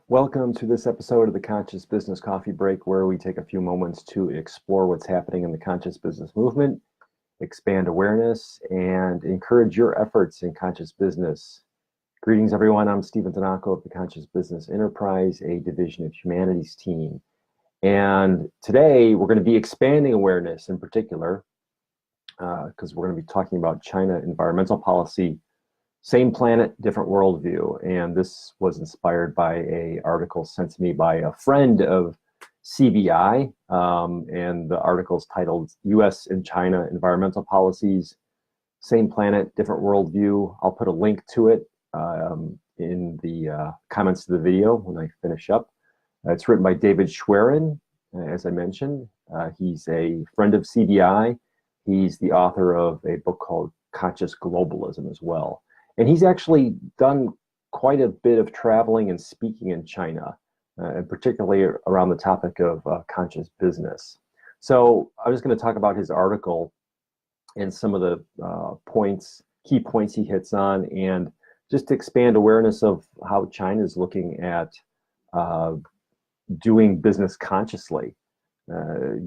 Welcome to this episode of the Conscious Business Coffee Break, where we take a few moments to explore what's happening in the conscious business movement, expand awareness, and encourage your efforts in conscious business. Greetings, everyone. I'm Stephen Tanaka of the Conscious Business Enterprise, a division of Humanities team. And today we're going to be expanding awareness in particular, because we're going to be talking about China environmental policy. Same planet, different worldview. And this was inspired by an article sent to me by a friend of CBI. And the article is titled US and China Environmental Policies, Same Planet, Different Worldview. I'll put a link to it in the comments to the video when I finish up. It's written by David Schwerin, as I mentioned. He's a friend of CBI. He's the author of a book called Conscious Globalism as well. And he's actually done quite a bit of traveling and speaking in China, and particularly around the topic of conscious business. So I'm just going to talk about his article and some of the key points he hits on, and just to expand awareness of how China is looking at doing business consciously,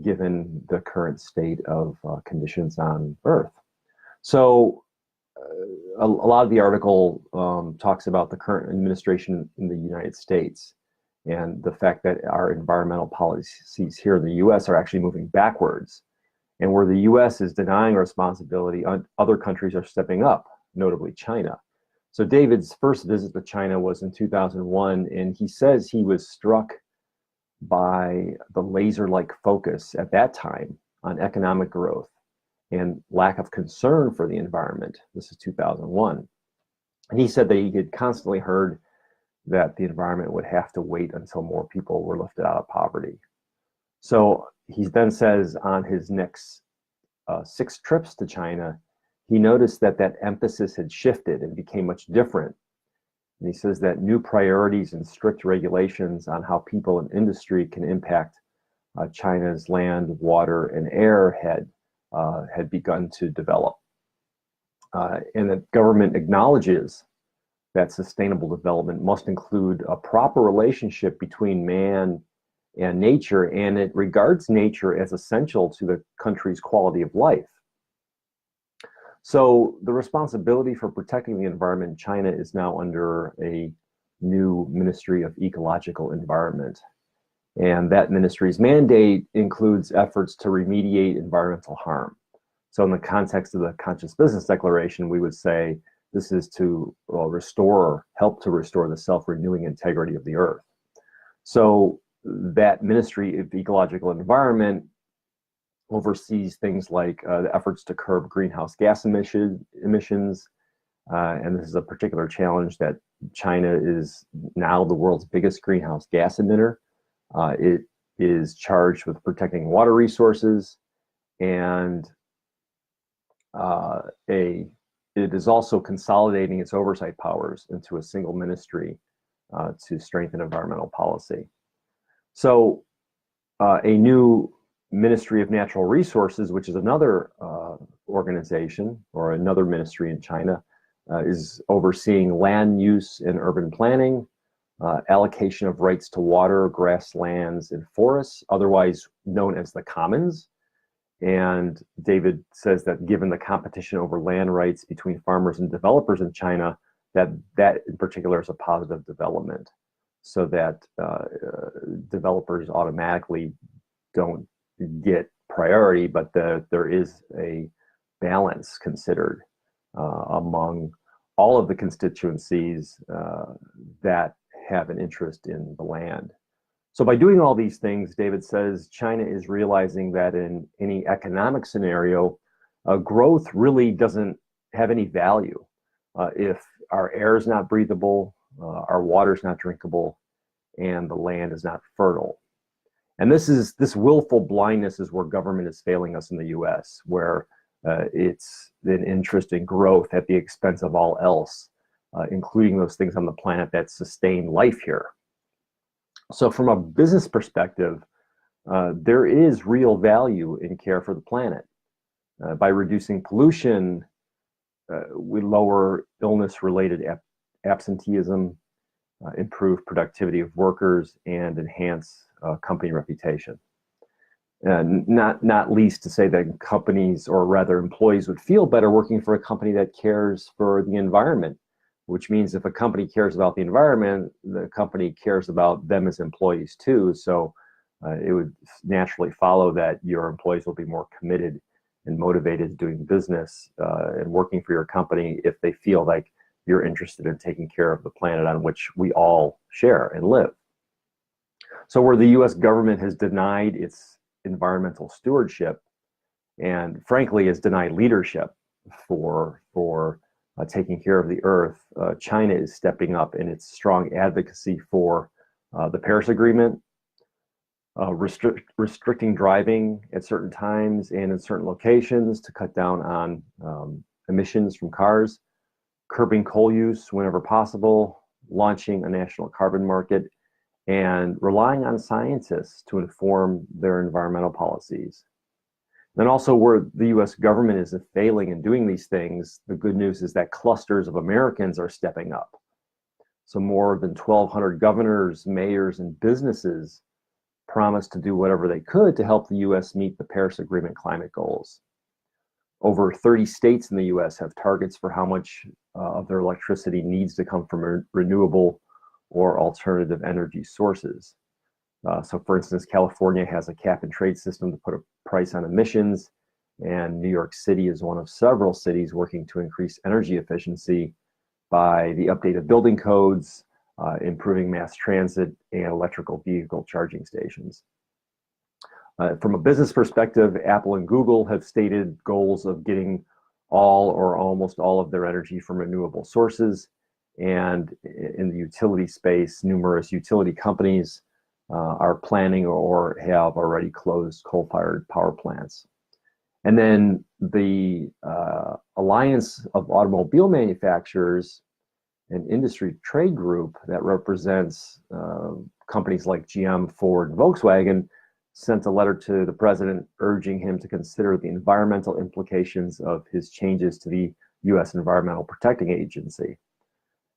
given the current state of conditions on Earth. So a lot of the article talks about the current administration in the United States and the fact that our environmental policies here in the US are actually moving backwards. And where the US is denying responsibility, other countries are stepping up, notably China. So David's first visit to China was in 2001, and he says he was struck by the laser-like focus at that time on economic growth and lack of concern for the environment. This is 2001. And he said that he had constantly heard that the environment would have to wait until more people were lifted out of poverty. So he then says on his next 6 trips to China, he noticed that that emphasis had shifted and became much different. And he says that new priorities and strict regulations on how people and industry can impact China's land, water, and air had begun to develop. And the government acknowledges that sustainable development must include a proper relationship between man and nature, and it regards nature as essential to the country's quality of life. So the responsibility for protecting the environment in China is now under a new Ministry of Ecological Environment. And that ministry's mandate includes efforts to remediate environmental harm. So in the context of the Conscious Business Declaration, we would say this is to help to restore the self-renewing integrity of the earth. So that Ministry of Ecological Environment oversees things like the efforts to curb greenhouse gas emissions. And this is a particular challenge that China is now the world's biggest greenhouse gas emitter. It is charged with protecting water resources, and it is also consolidating its oversight powers into a single ministry to strengthen environmental policy. So a new Ministry of Natural Resources, which is another organization or another ministry in China, is overseeing land use and urban planning, allocation of rights to water, grasslands, and forests, otherwise known as the commons. And David says that given the competition over land rights between farmers and developers in China, that in particular is a positive development, so that developers automatically don't get priority, but there is a balance considered among all of the constituencies that have an interest in the land. So by doing all these things, David says China is realizing that in any economic scenario, growth really doesn't have any value if our air is not breathable, our water is not drinkable, and the land is not fertile. And this willful blindness is where government is failing us in the US, where it's an interest in growth at the expense of all else, including those things on the planet that sustain life here. So from a business perspective, there is real value in care for the planet. By reducing pollution, we lower illness-related absenteeism, improve productivity of workers, and enhance company reputation. Not least to say that companies, or rather employees, would feel better working for a company that cares for the environment, which means if a company cares about the environment, the company cares about them as employees too. So it would naturally follow that your employees will be more committed and motivated doing business and working for your company if they feel like you're interested in taking care of the planet on which we all share and live. So where the US government has denied its environmental stewardship and frankly has denied leadership for taking care of the earth, China is stepping up in its strong advocacy for the Paris Agreement, restricting driving at certain times and in certain locations to cut down on emissions from cars, curbing coal use whenever possible, launching a national carbon market, and relying on scientists to inform their environmental policies. Then also where the US government is failing in doing these things, the good news is that clusters of Americans are stepping up. So more than 1,200 governors, mayors, and businesses promised to do whatever they could to help the US meet the Paris Agreement climate goals. Over 30 states in the US have targets for how much of their electricity needs to come from renewable or alternative energy sources. So for instance, California has a cap and trade system to put a price on emissions, and New York City is one of several cities working to increase energy efficiency by the update of building codes, improving mass transit, and electrical vehicle charging stations. From a business perspective, Apple and Google have stated goals of getting all or almost all of their energy from renewable sources. And in the utility space, numerous utility companies are planning or have already closed coal-fired power plants. And then the Alliance of Automobile Manufacturers, an industry trade group that represents companies like GM, Ford, and Volkswagen, sent a letter to the president urging him to consider the environmental implications of his changes to the US Environmental Protection Agency.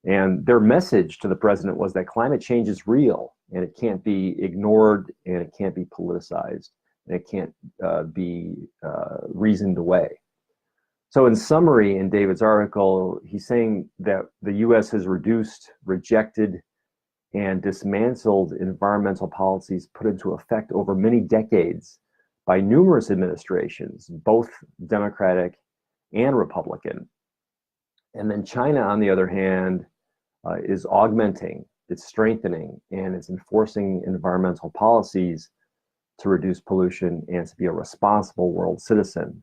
And their message to the president was that climate change is real and it can't be ignored and it can't be politicized and it can't be reasoned away. So in summary, in David's article, he's saying that the US has reduced, rejected, and dismantled environmental policies put into effect over many decades by numerous administrations, both Democratic and Republican. And then China, on the other hand, is augmenting, it's strengthening, and it's enforcing environmental policies to reduce pollution and to be a responsible world citizen.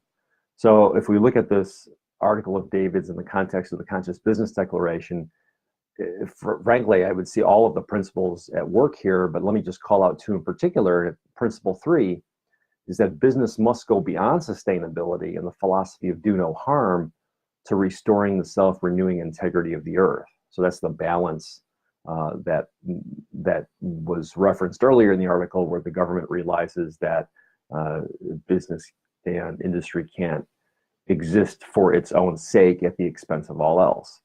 So if we look at this article of David's in the context of the Conscious Business Declaration, frankly, I would see all of the principles at work here, but let me just call out two in particular. Principle 3 is that business must go beyond sustainability and the philosophy of do no harm to restoring the self-renewing integrity of the earth. So that's the balance that was referenced earlier in the article, where the government realizes that business and industry can't exist for its own sake at the expense of all else.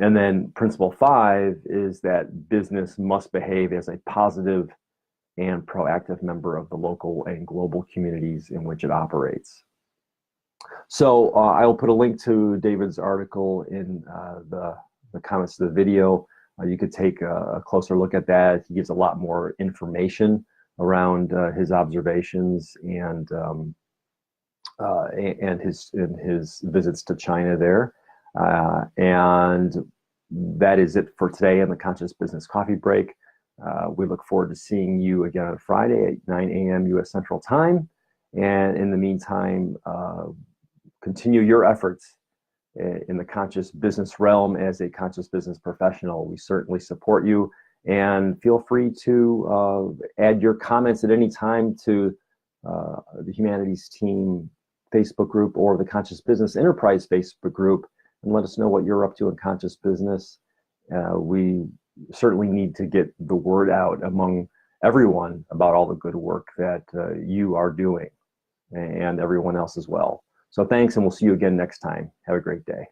And then principle 5 is that business must behave as a positive and proactive member of the local and global communities in which it operates. So I will put a link to David's article in the comments to the video. You could take a closer look at that. He gives a lot more information around his observations and his visits to China there. And that is it for today on the Conscious Business Coffee Break. We look forward to seeing you again on Friday at 9 a.m. U.S. Central Time. And in the meantime, continue your efforts in the conscious business realm as a conscious business professional. We certainly support you, and feel free to add your comments at any time to the Humanities Team Facebook group or the Conscious Business Enterprise Facebook group, and let us know what you're up to in conscious business. We certainly need to get the word out among everyone about all the good work that you are doing, and everyone else as well. So thanks, and we'll see you again next time. Have a great day.